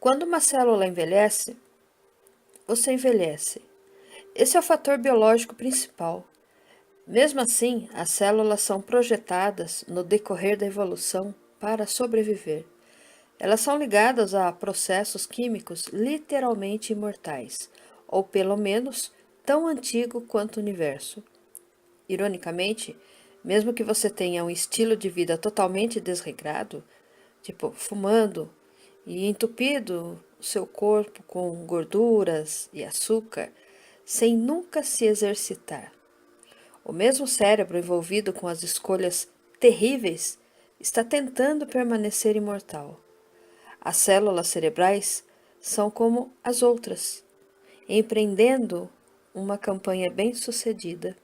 Quando uma célula envelhece, você envelhece. Esse é o fator biológico principal. Mesmo assim, as células são projetadas no decorrer da evolução para sobreviver. Elas são ligadas a processos químicos literalmente imortais, ou pelo menos tão antigo quanto o universo. Ironicamente, mesmo que você tenha um estilo de vida totalmente desregrado, tipo fumando e entupido o seu corpo com gorduras e açúcar, sem nunca se exercitar. O mesmo cérebro envolvido com as escolhas terríveis está tentando permanecer imortal. As células cerebrais são como as outras, empreendendo uma campanha bem-sucedida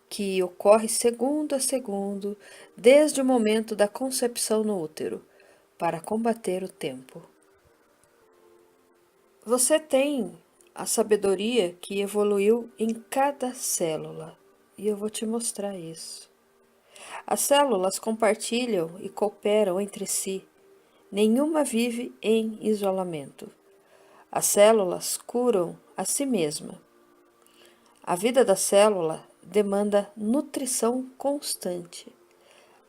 que ocorre segundo a segundo desde o momento da concepção no útero, para combater o tempo. Você tem a sabedoria que evoluiu em cada célula, e eu vou te mostrar isso. As células compartilham e cooperam entre si. Nenhuma vive em isolamento. As células curam a si mesma. A vida da célula demanda nutrição constante.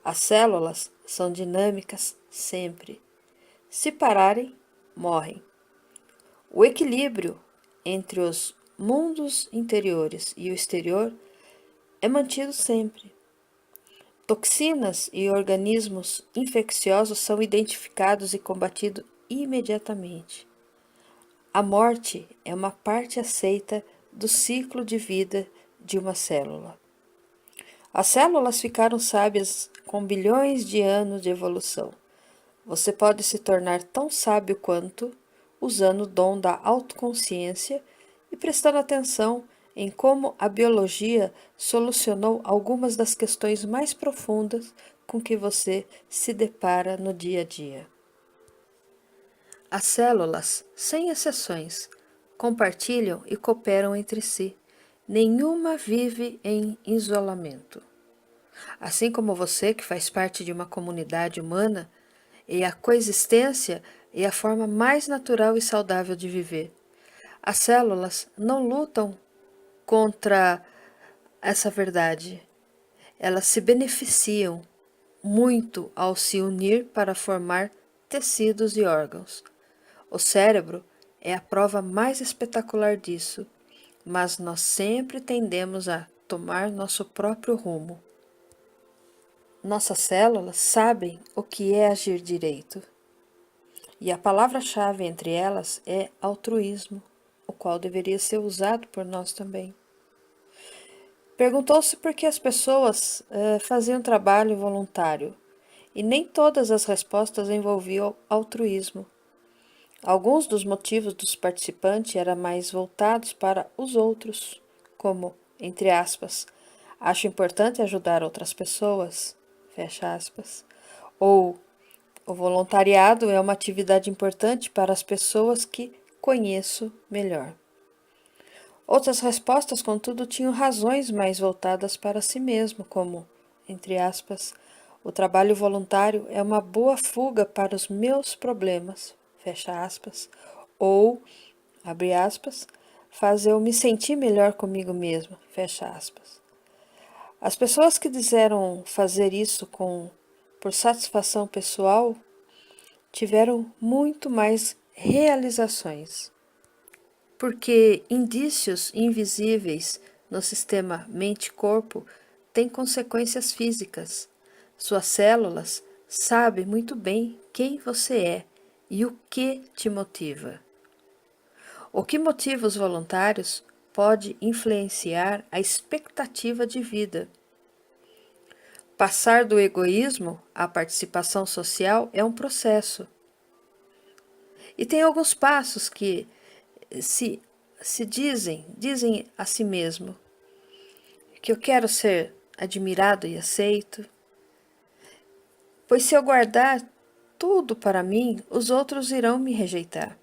As células são dinâmicas sempre. Se pararem, morrem. O equilíbrio entre os mundos interiores e o exterior é mantido sempre. Toxinas e organismos infecciosos são identificados e combatidos imediatamente. A morte é uma parte aceita do ciclo de vida de uma célula. As células ficaram sábias com bilhões de anos de evolução. Você pode se tornar tão sábio quanto, usando o dom da autoconsciência e prestando atenção em como a biologia solucionou algumas das questões mais profundas com que você se depara no dia a dia. As células, sem exceções, compartilham e cooperam entre si. Nenhuma vive em isolamento. Assim como você, que faz parte de uma comunidade humana, e a coexistência é a forma mais natural e saudável de viver. As células não lutam contra essa verdade. Elas se beneficiam muito ao se unir para formar tecidos e órgãos. O cérebro é a prova mais espetacular disso, mas nós sempre tendemos a tomar nosso próprio rumo. Nossas células sabem o que é agir direito. E a palavra-chave entre elas é altruísmo, o qual deveria ser usado por nós também. Perguntou-se por que as pessoas faziam trabalho voluntário, e nem todas as respostas envolviam altruísmo. Alguns dos motivos dos participantes eram mais voltados para os outros, como, entre aspas, acho importante ajudar outras pessoas, fecha aspas, ou o voluntariado é uma atividade importante para as pessoas que conheço melhor. Outras respostas, contudo, tinham razões mais voltadas para si mesmo, como, entre aspas, o trabalho voluntário é uma boa fuga para os meus problemas, fecha aspas, ou, abre aspas, faz eu me sentir melhor comigo mesmo, fecha aspas. As pessoas que disseram fazer isso por satisfação pessoal tiveram muito mais realizações, porque indícios invisíveis no sistema mente-corpo têm consequências físicas. Suas células sabem muito bem quem você é e o que te motiva. O que motiva os voluntários pode influenciar a expectativa de vida. Passar do egoísmo à participação social é um processo. E tem alguns passos que se dizem a si mesmo que eu quero ser admirado e aceito, pois se eu guardar tudo para mim, os outros irão me rejeitar.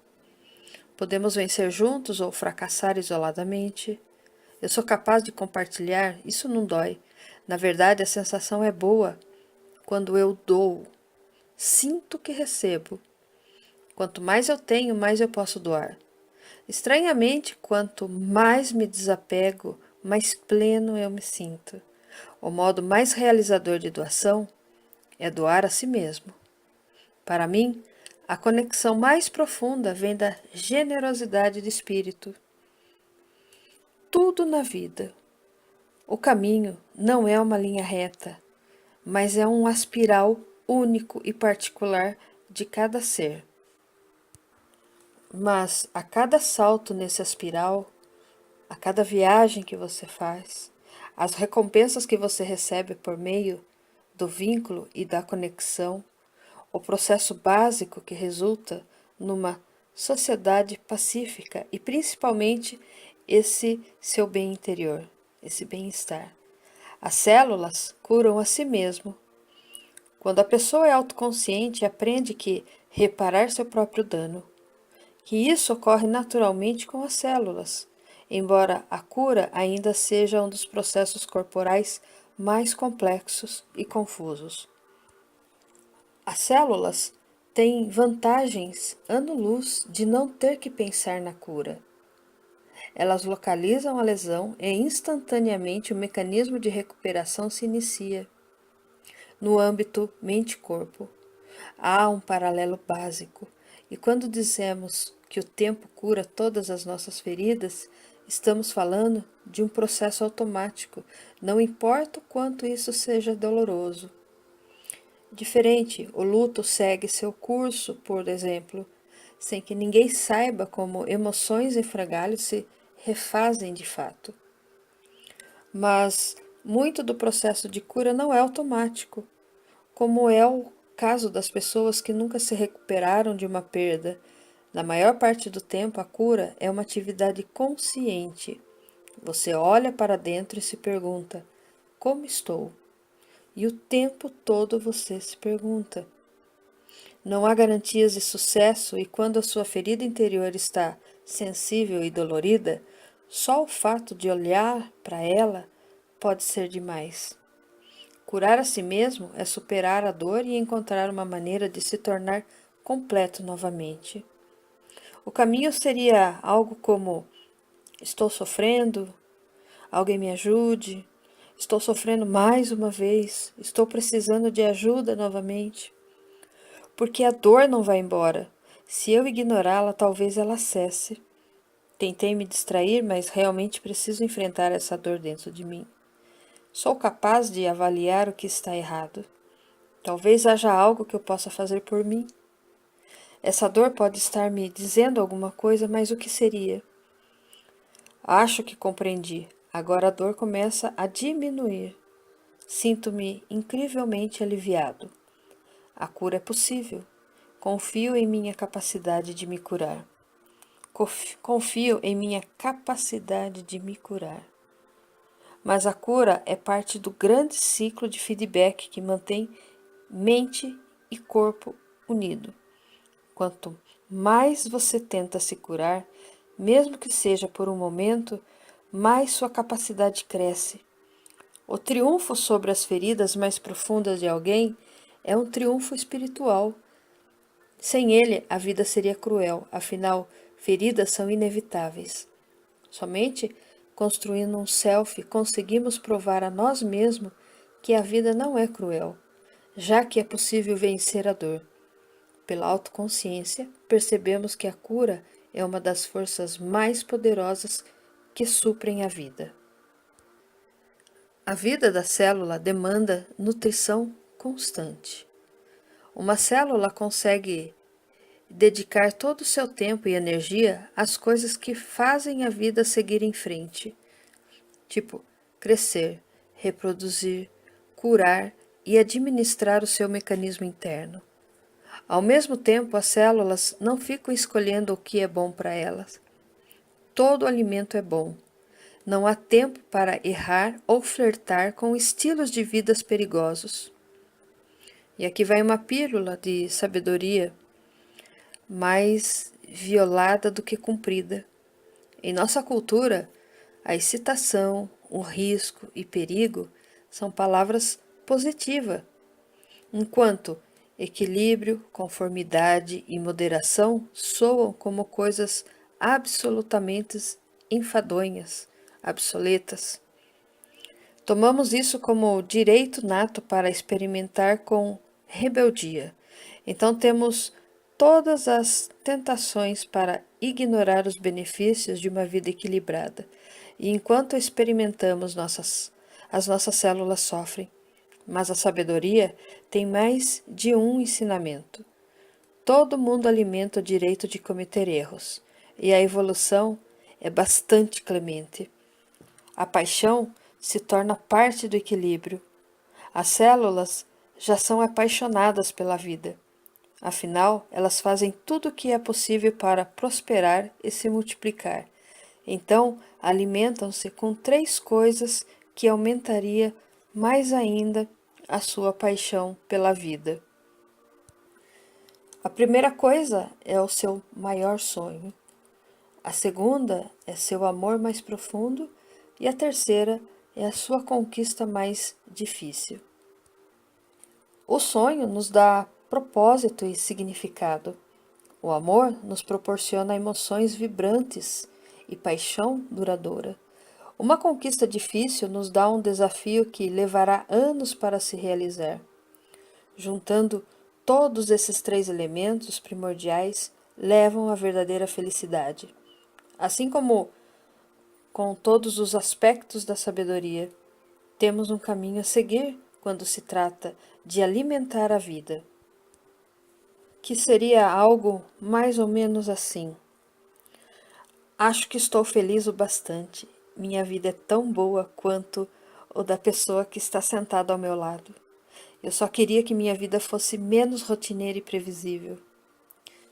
Podemos vencer juntos ou fracassar isoladamente. Eu sou capaz de compartilhar, isso não dói. Na verdade, a sensação é boa quando eu dou, sinto que recebo. Quanto mais eu tenho, mais eu posso doar. Estranhamente, quanto mais me desapego, mais pleno eu me sinto. O modo mais realizador de doação é doar a si mesmo. Para mim, a conexão mais profunda vem da generosidade de espírito. Tudo na vida. O caminho não é uma linha reta, mas é um aspiral único e particular de cada ser. Mas a cada salto nesse aspiral, a cada viagem que você faz, as recompensas que você recebe por meio do vínculo e da conexão, o processo básico que resulta numa sociedade pacífica e principalmente esse seu bem interior, esse bem-estar. As células curam a si mesmo. Quando a pessoa é autoconsciente, aprende que reparar seu próprio dano, que isso ocorre naturalmente com as células, embora a cura ainda seja um dos processos corporais mais complexos e confusos. As células têm vantagens ano-luz de não ter que pensar na cura. Elas localizam a lesão e instantaneamente o mecanismo de recuperação se inicia. No âmbito mente-corpo, há um paralelo básico, e quando dizemos que o tempo cura todas as nossas feridas, estamos falando de um processo automático, não importa o quanto isso seja doloroso. Diferente, o luto segue seu curso, por exemplo, sem que ninguém saiba como emoções em frangalhos se refazem de fato. Mas muito do processo de cura não é automático, como é o caso das pessoas que nunca se recuperaram de uma perda. Na maior parte do tempo, a cura é uma atividade consciente. Você olha para dentro e se pergunta: como estou? E o tempo todo você se pergunta. Não há garantias de sucesso e quando a sua ferida interior está sensível e dolorida, só o fato de olhar para ela pode ser demais. Curar a si mesmo é superar a dor e encontrar uma maneira de se tornar completo novamente. O caminho seria algo como: estou sofrendo, alguém me ajude, estou sofrendo mais uma vez, estou precisando de ajuda novamente. Porque a dor não vai embora. Se eu ignorá-la, talvez ela cesse. Tentei me distrair, mas realmente preciso enfrentar essa dor dentro de mim. Sou capaz de avaliar o que está errado. Talvez haja algo que eu possa fazer por mim. Essa dor pode estar me dizendo alguma coisa, mas o que seria? Acho que compreendi. Agora a dor começa a diminuir. Sinto-me incrivelmente aliviado. A cura é possível. Confio em minha capacidade de me curar. Confio em minha capacidade de me curar. Mas a cura é parte do grande ciclo de feedback que mantém mente e corpo unido. Quanto mais você tenta se curar, mesmo que seja por um momento, mais sua capacidade cresce. O triunfo sobre as feridas mais profundas de alguém é um triunfo espiritual. Sem ele, a vida seria cruel, afinal, feridas são inevitáveis. Somente construindo um self conseguimos provar a nós mesmos que a vida não é cruel, já que é possível vencer a dor. Pela autoconsciência, percebemos que a cura é uma das forças mais poderosas que suprem a vida. A vida da célula demanda nutrição constante. Uma célula consegue dedicar todo o seu tempo e energia às coisas que fazem a vida seguir em frente, tipo crescer, reproduzir, curar e administrar o seu mecanismo interno. Ao mesmo tempo, as células não ficam escolhendo o que é bom para elas. Todo alimento é bom. Não há tempo para errar ou flertar com estilos de vidas perigosos. E aqui vai uma pílula de sabedoria mais violada do que cumprida. Em nossa cultura, a excitação, o risco e perigo são palavras positivas, enquanto Equilíbrio, conformidade e moderação soam como coisas absolutamente enfadonhas, obsoletas. Tomamos isso como direito nato para experimentar com rebeldia. Então temos todas as tentações para ignorar os benefícios de uma vida equilibrada. E enquanto experimentamos, as nossas células sofrem. Mas a sabedoria tem mais de um ensinamento. Todo mundo alimenta o direito de cometer erros, e a evolução é bastante clemente. A paixão se torna parte do equilíbrio. As células já são apaixonadas pela vida. Afinal, elas fazem tudo o que é possível para prosperar e se multiplicar. Então, alimentam-se com 3 coisas que aumentaria mais ainda a sua paixão pela vida. A primeira coisa é o seu maior sonho. A segunda é seu amor mais profundo e a terceira é a sua conquista mais difícil. O sonho nos dá propósito e significado. O amor nos proporciona emoções vibrantes e paixão duradoura. Uma conquista difícil nos dá um desafio que levará anos para se realizar. Juntando todos esses 3 elementos primordiais, levam à verdadeira felicidade. Assim como com todos os aspectos da sabedoria, temos um caminho a seguir quando se trata de alimentar a vida, que seria algo mais ou menos assim. Acho que estou feliz o bastante. Minha vida é tão boa quanto o da pessoa que está sentada ao meu lado. Eu só queria que minha vida fosse menos rotineira e previsível.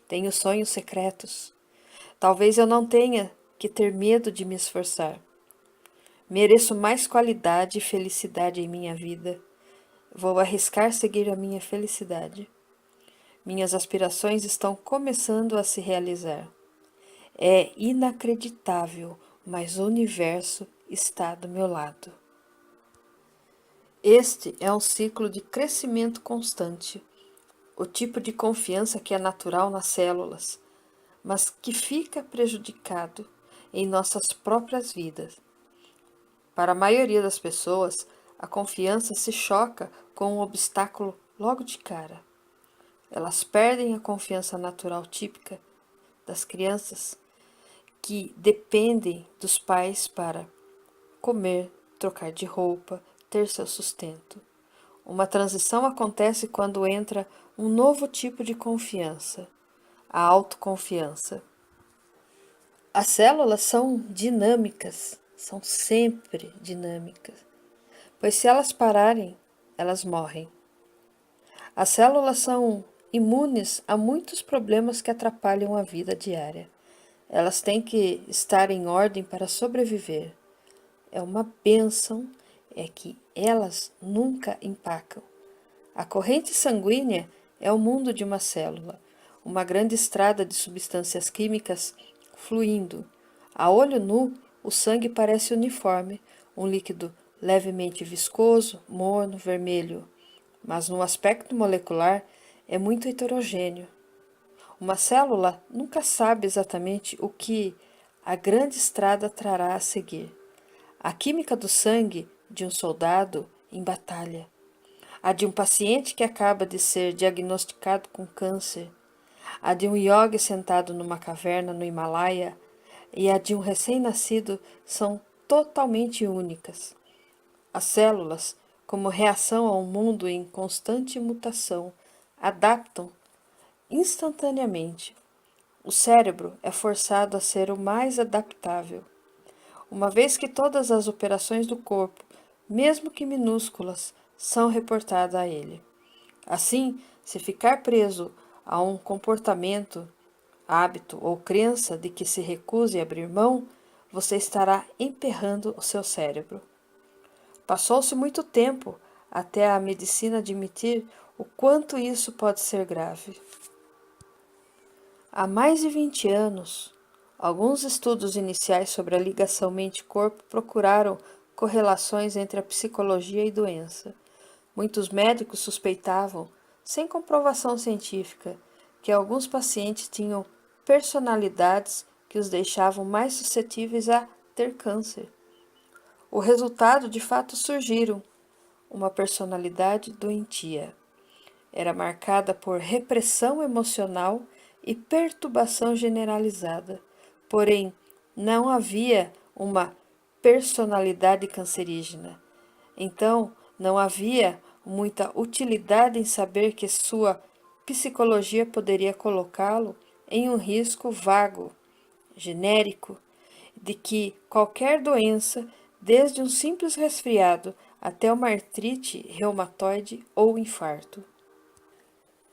Tenho sonhos secretos. Talvez eu não tenha que ter medo de me esforçar. Mereço mais qualidade e felicidade em minha vida. Vou arriscar seguir a minha felicidade. Minhas aspirações estão começando a se realizar. É inacreditável, mas o universo está do meu lado. Este é um ciclo de crescimento constante, o tipo de confiança que é natural nas células, mas que fica prejudicado em nossas próprias vidas. Para a maioria das pessoas, a confiança se choca com um obstáculo logo de cara. Elas perdem a confiança natural típica das crianças que dependem dos pais para comer, trocar de roupa, ter seu sustento. Uma transição acontece quando entra um novo tipo de confiança, a autoconfiança. As células são dinâmicas, são sempre dinâmicas, pois se elas pararem, elas morrem. As células são imunes a muitos problemas que atrapalham a vida diária. Elas têm que estar em ordem para sobreviver. É uma bênção, é que elas nunca empacam. A corrente sanguínea é o mundo de uma célula, uma grande estrada de substâncias químicas fluindo. A olho nu, o sangue parece uniforme, um líquido levemente viscoso, morno, vermelho, mas no aspecto molecular é muito heterogêneo. Uma célula nunca sabe exatamente o que a grande estrada trará a seguir. A química do sangue de um soldado em batalha, a de um paciente que acaba de ser diagnosticado com câncer, a de um yogi sentado numa caverna no Himalaia e a de um recém-nascido são totalmente únicas. As células, como reação a um mundo em constante mutação, adaptam instantaneamente. O cérebro é forçado a ser o mais adaptável, uma vez que todas as operações do corpo, mesmo que minúsculas, são reportadas a ele. Assim, se ficar preso a um comportamento, hábito ou crença de que se recuse a abrir mão, você estará emperrando o seu cérebro. Passou-se muito tempo até a medicina admitir o quanto isso pode ser grave. Há mais de 20 anos, alguns estudos iniciais sobre a ligação mente-corpo procuraram correlações entre a psicologia e doença. Muitos médicos suspeitavam sem comprovação científica, que alguns pacientes tinham personalidades que os deixavam mais suscetíveis a ter câncer. O resultado de fato surgiram, uma personalidade doentia. Era marcada por repressão emocional e perturbação generalizada, porém não havia uma personalidade cancerígena. Então, não havia muita utilidade em saber que sua psicologia poderia colocá-lo em um risco vago, genérico, de que qualquer doença, desde um simples resfriado até uma artrite reumatoide ou infarto.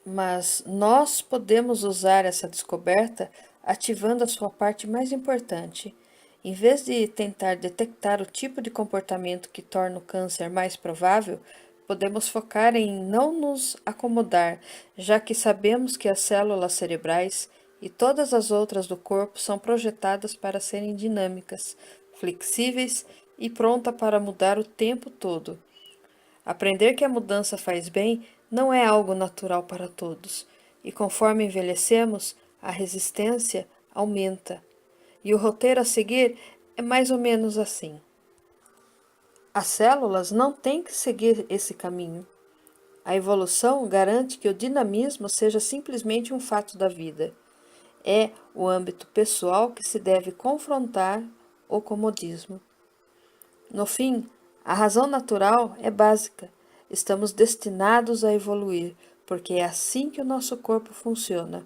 Mas nós podemos usar essa descoberta ativando a sua parte mais importante. Em vez de tentar detectar o tipo de comportamento que torna o câncer mais provável, podemos focar em não nos acomodar, já que sabemos que as células cerebrais e todas as outras do corpo são projetadas para serem dinâmicas, flexíveis e prontas para mudar o tempo todo. Aprender que a mudança faz bem não é algo natural para todos, e conforme envelhecemos, a resistência aumenta. E o roteiro a seguir é mais ou menos assim. As células não têm que seguir esse caminho. A evolução garante que o dinamismo seja simplesmente um fato da vida. É o âmbito pessoal que se deve confrontar o comodismo. No fim, a razão natural é básica. Estamos destinados a evoluir, porque é assim que o nosso corpo funciona.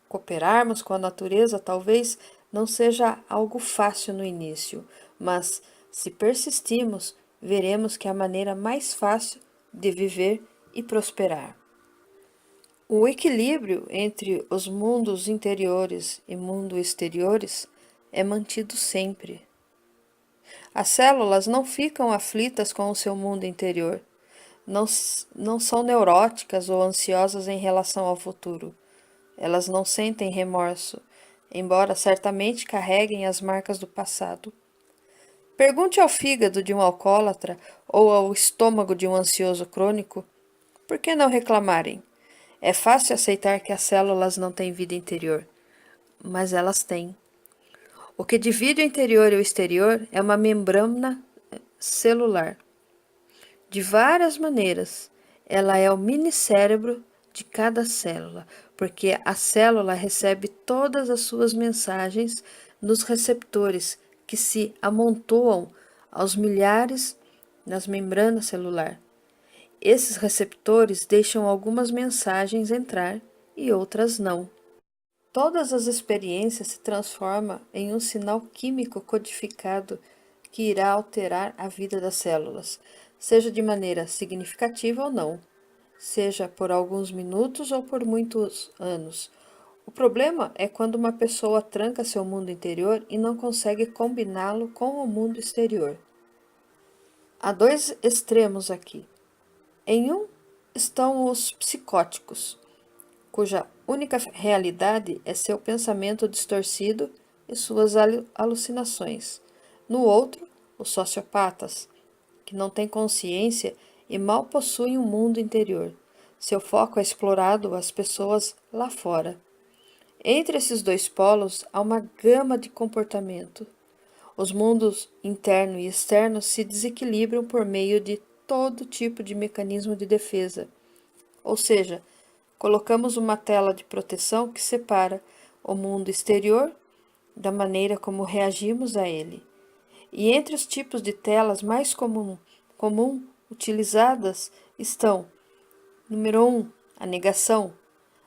Cooperarmos com a natureza talvez não seja algo fácil no início, mas se persistirmos, veremos que é a maneira mais fácil de viver e prosperar. O equilíbrio entre os mundos interiores e mundos exteriores é mantido sempre. As células não ficam aflitas com o seu mundo interior, não são neuróticas ou ansiosas em relação ao futuro. Elas não sentem remorso, embora certamente carreguem as marcas do passado. Pergunte ao fígado de um alcoólatra ou ao estômago de um ansioso crônico, por que não reclamarem? É fácil aceitar que as células não têm vida interior, mas elas têm. O que divide o interior e o exterior é uma membrana celular. De várias maneiras, ela é o minicérebro de cada célula, porque a célula recebe todas as suas mensagens nos receptores que se amontoam aos milhares nas membranas celular. Esses receptores deixam algumas mensagens entrar e outras não. Todas as experiências se transformam em um sinal químico codificado que irá alterar a vida das células, seja de maneira significativa ou não, seja por alguns minutos ou por muitos anos. O problema é quando uma pessoa tranca seu mundo interior e não consegue combiná-lo com o mundo exterior. Há dois extremos aqui. Em um estão os psicóticos, cuja única realidade é seu pensamento distorcido e suas alucinações. No outro, os sociopatas, que não têm consciência e mal possuem um mundo interior. Seu foco é explorado as pessoas lá fora. Entre esses dois polos há uma gama de comportamento. Os mundos interno e externo se desequilibram por meio de todo tipo de mecanismo de defesa. Ou seja, colocamos uma tela de proteção que separa o mundo exterior da maneira como reagimos a ele. E entre os tipos de telas mais comum utilizadas estão: número 1, a negação,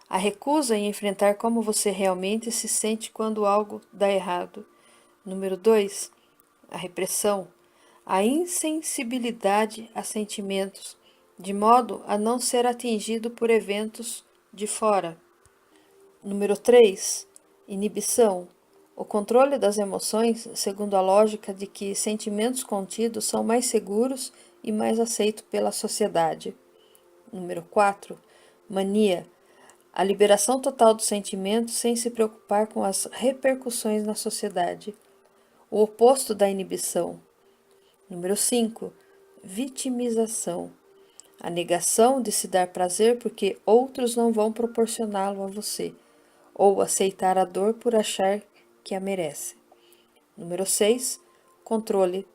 a recusa em enfrentar como você realmente se sente quando algo dá errado. Número 2, a repressão, a insensibilidade a sentimentos, de modo a não ser atingido por eventos de fora. Número 3, inibição, o controle das emoções segundo a lógica de que sentimentos contidos são mais seguros e mais aceitos pela sociedade. Número 4, mania, a liberação total dos sentimentos sem se preocupar com as repercussões na sociedade. O oposto da inibição. Número 5, vitimização, A negação de se dar prazer porque outros não vão proporcioná-lo a você, ou aceitar a dor por achar que a merece. Número 6. Controle.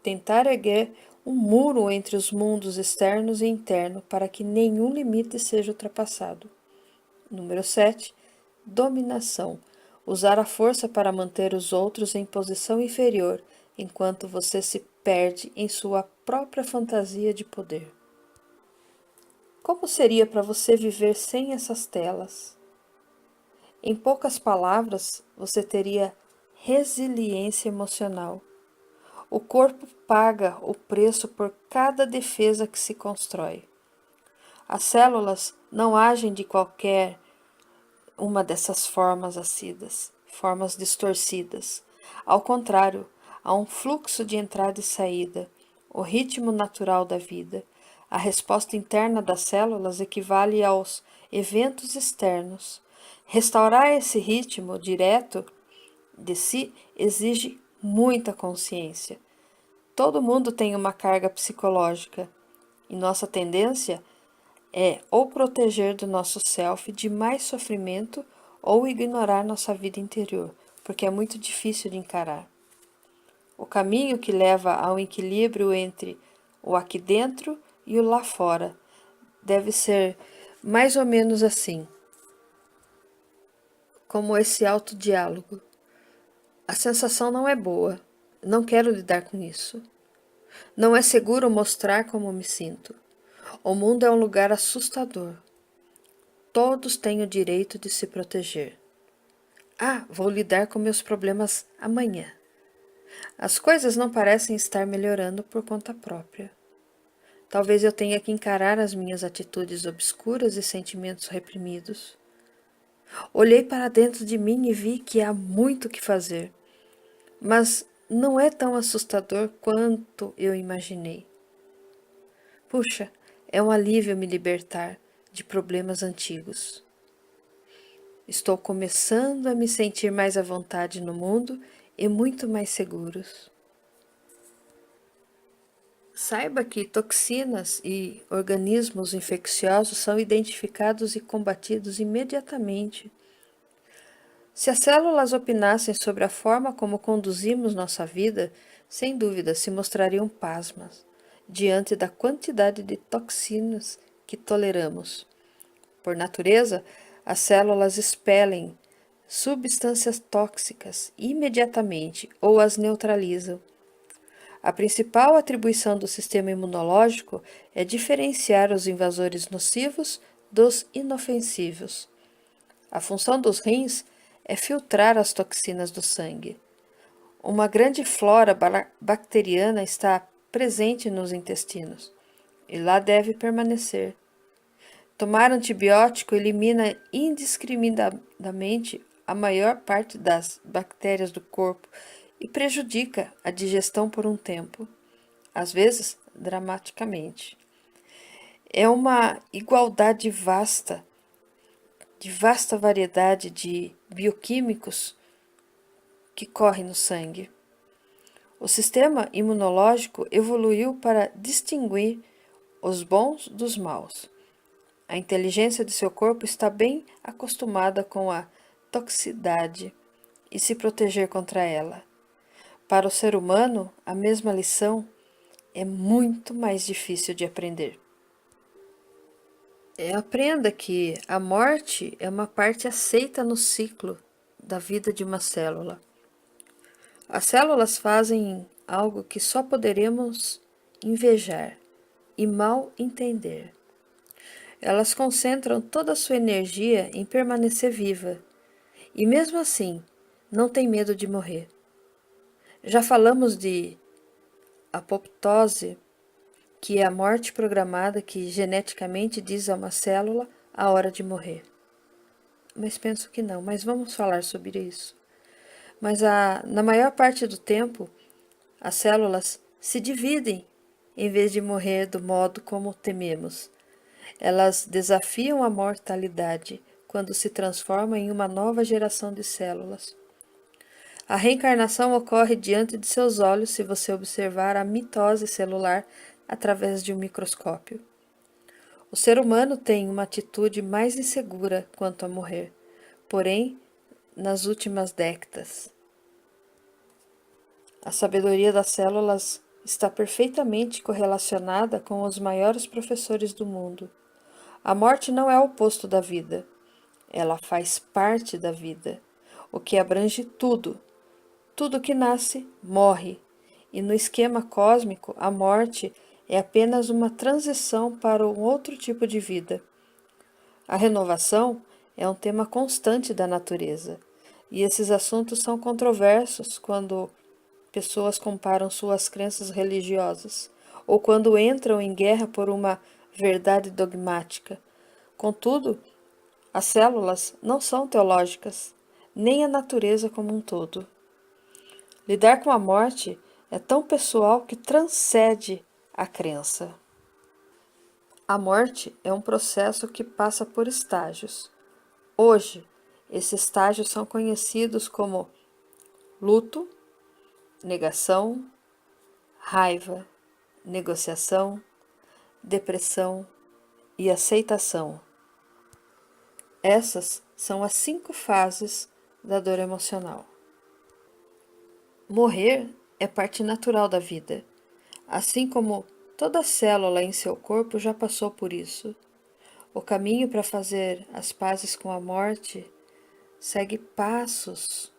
Tentar erguer um muro entre os mundos externos e interno para que nenhum limite seja ultrapassado. Número 7. Dominação. Usar a força para manter os outros em posição inferior, enquanto você se perde em sua própria fantasia de poder. Como seria para você viver sem essas telas? Em poucas palavras, você teria resiliência emocional. O corpo paga o preço por cada defesa que se constrói. As células não agem de qualquer uma dessas formas assíduas, formas distorcidas. Ao contrário, há um fluxo de entrada e saída, o ritmo natural da vida. A resposta interna das células equivale aos eventos externos. Restaurar esse ritmo direto de si exige muita consciência. Todo mundo tem uma carga psicológica e nossa tendência é ou proteger do nosso self de mais sofrimento ou ignorar nossa vida interior, porque é muito difícil de encarar. O caminho que leva ao equilíbrio entre o aqui dentro e o lá fora deve ser mais ou menos assim, como esse autodiálogo. A sensação não é boa, não quero lidar com isso. Não é seguro mostrar como me sinto. O mundo é um lugar assustador. Todos têm o direito de se proteger. Vou lidar com meus problemas amanhã. As coisas não parecem estar melhorando por conta própria. Talvez eu tenha que encarar as minhas atitudes obscuras e sentimentos reprimidos. Olhei para dentro de mim e vi que há muito o que fazer, mas não é tão assustador quanto eu imaginei. Puxa, é um alívio me libertar de problemas antigos. Estou começando a me sentir mais à vontade no mundo e muito mais seguros. Saiba que toxinas e organismos infecciosos são identificados e combatidos imediatamente. Se as células opinassem sobre a forma como conduzimos nossa vida, sem dúvida se mostrariam pasmas diante da quantidade de toxinas que toleramos. Por natureza, as células expelem substâncias tóxicas imediatamente ou as neutralizam. A principal atribuição do sistema imunológico é diferenciar os invasores nocivos dos inofensivos. A função dos rins é filtrar as toxinas do sangue. Uma grande flora bacteriana está presente nos intestinos e lá deve permanecer. Tomar antibiótico elimina indiscriminadamente a maior parte das bactérias do corpo e prejudica a digestão por um tempo, às vezes dramaticamente. É uma igualdade vasta, de vasta variedade de bioquímicos que corre no sangue. O sistema imunológico evoluiu para distinguir os bons dos maus. A inteligência de seu corpo está bem acostumada com a toxicidade e se proteger contra ela. Para o ser humano, a mesma lição é muito mais difícil de aprender. Aprenda que a morte é uma parte aceita no ciclo da vida de uma célula. As células fazem algo que só poderemos invejar e mal entender. Elas concentram toda a sua energia em permanecer viva e, mesmo assim, não têm medo de morrer. Já falamos de apoptose, que é a morte programada que geneticamente diz a uma célula a hora de morrer. Mas penso que não, mas vamos falar sobre isso. Mas na maior parte do tempo, as células se dividem em vez de morrer do modo como tememos. Elas desafiam a mortalidade quando se transformam em uma nova geração de células. A reencarnação ocorre diante de seus olhos se você observar a mitose celular através de um microscópio. O ser humano tem uma atitude mais insegura quanto a morrer, porém, nas últimas décadas. A sabedoria das células está perfeitamente correlacionada com os maiores professores do mundo. A morte não é o oposto da vida, ela faz parte da vida, o que abrange tudo. Tudo que nasce, morre, e no esquema cósmico, a morte é apenas uma transição para um outro tipo de vida. A renovação é um tema constante da natureza, e esses assuntos são controversos quando pessoas comparam suas crenças religiosas, ou quando entram em guerra por uma verdade dogmática. Contudo, as células não são teológicas, nem a natureza como um todo. Lidar com a morte é tão pessoal que transcende a crença. A morte é um processo que passa por estágios. Hoje, esses estágios são conhecidos como luto, negação, raiva, negociação, depressão e aceitação. Essas são as 5 fases da dor emocional. Morrer é parte natural da vida, assim como toda célula em seu corpo já passou por isso. O caminho para fazer as pazes com a morte segue passos,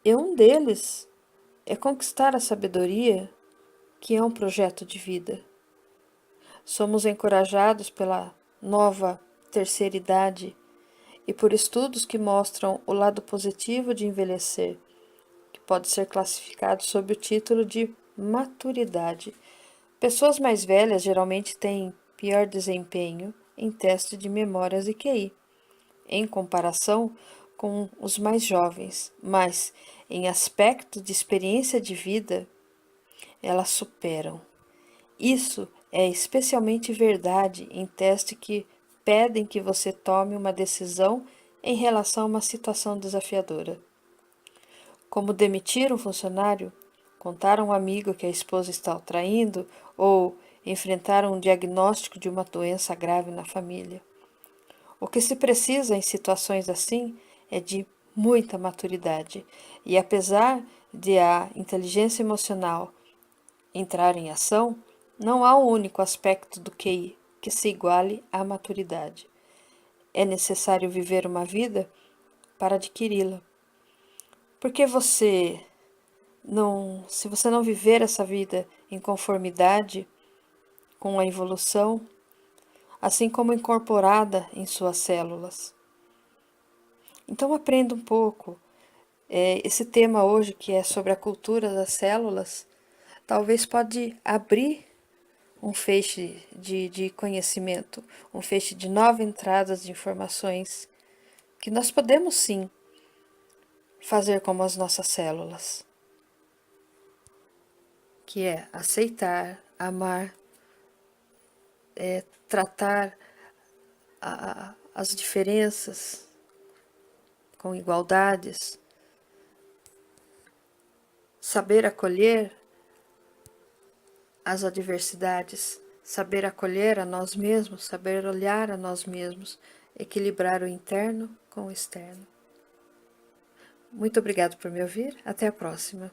e um deles é conquistar a sabedoria, que é um projeto de vida. Somos encorajados pela nova terceira idade e por estudos que mostram o lado positivo de envelhecer, que pode ser classificado sob o título de maturidade. Pessoas mais velhas geralmente têm pior desempenho em testes de memórias e QI, em comparação com os mais jovens, mas em aspecto de experiência de vida, elas superam. Isso é especialmente verdade em testes que pedem que você tome uma decisão em relação a uma situação desafiadora, como demitir um funcionário, contar a um amigo que a esposa está o traindo ou enfrentar um diagnóstico de uma doença grave na família. O que se precisa em situações assim é de muita maturidade, e apesar de a inteligência emocional entrar em ação, não há um único aspecto do QI que se iguale à maturidade. É necessário viver uma vida para adquiri-la. Porque se você não viver essa vida em conformidade com a evolução, assim como incorporada em suas células. Então aprenda um pouco. Esse tema hoje, que é sobre a cultura das células, talvez pode abrir um feixe de conhecimento, um feixe de novas entradas de informações, que nós podemos sim fazer como as nossas células, que é aceitar, amar, tratar as diferenças com igualdades, saber acolher as adversidades, saber acolher a nós mesmos, saber olhar a nós mesmos, equilibrar o interno com o externo. Muito obrigado por me ouvir. Até a próxima.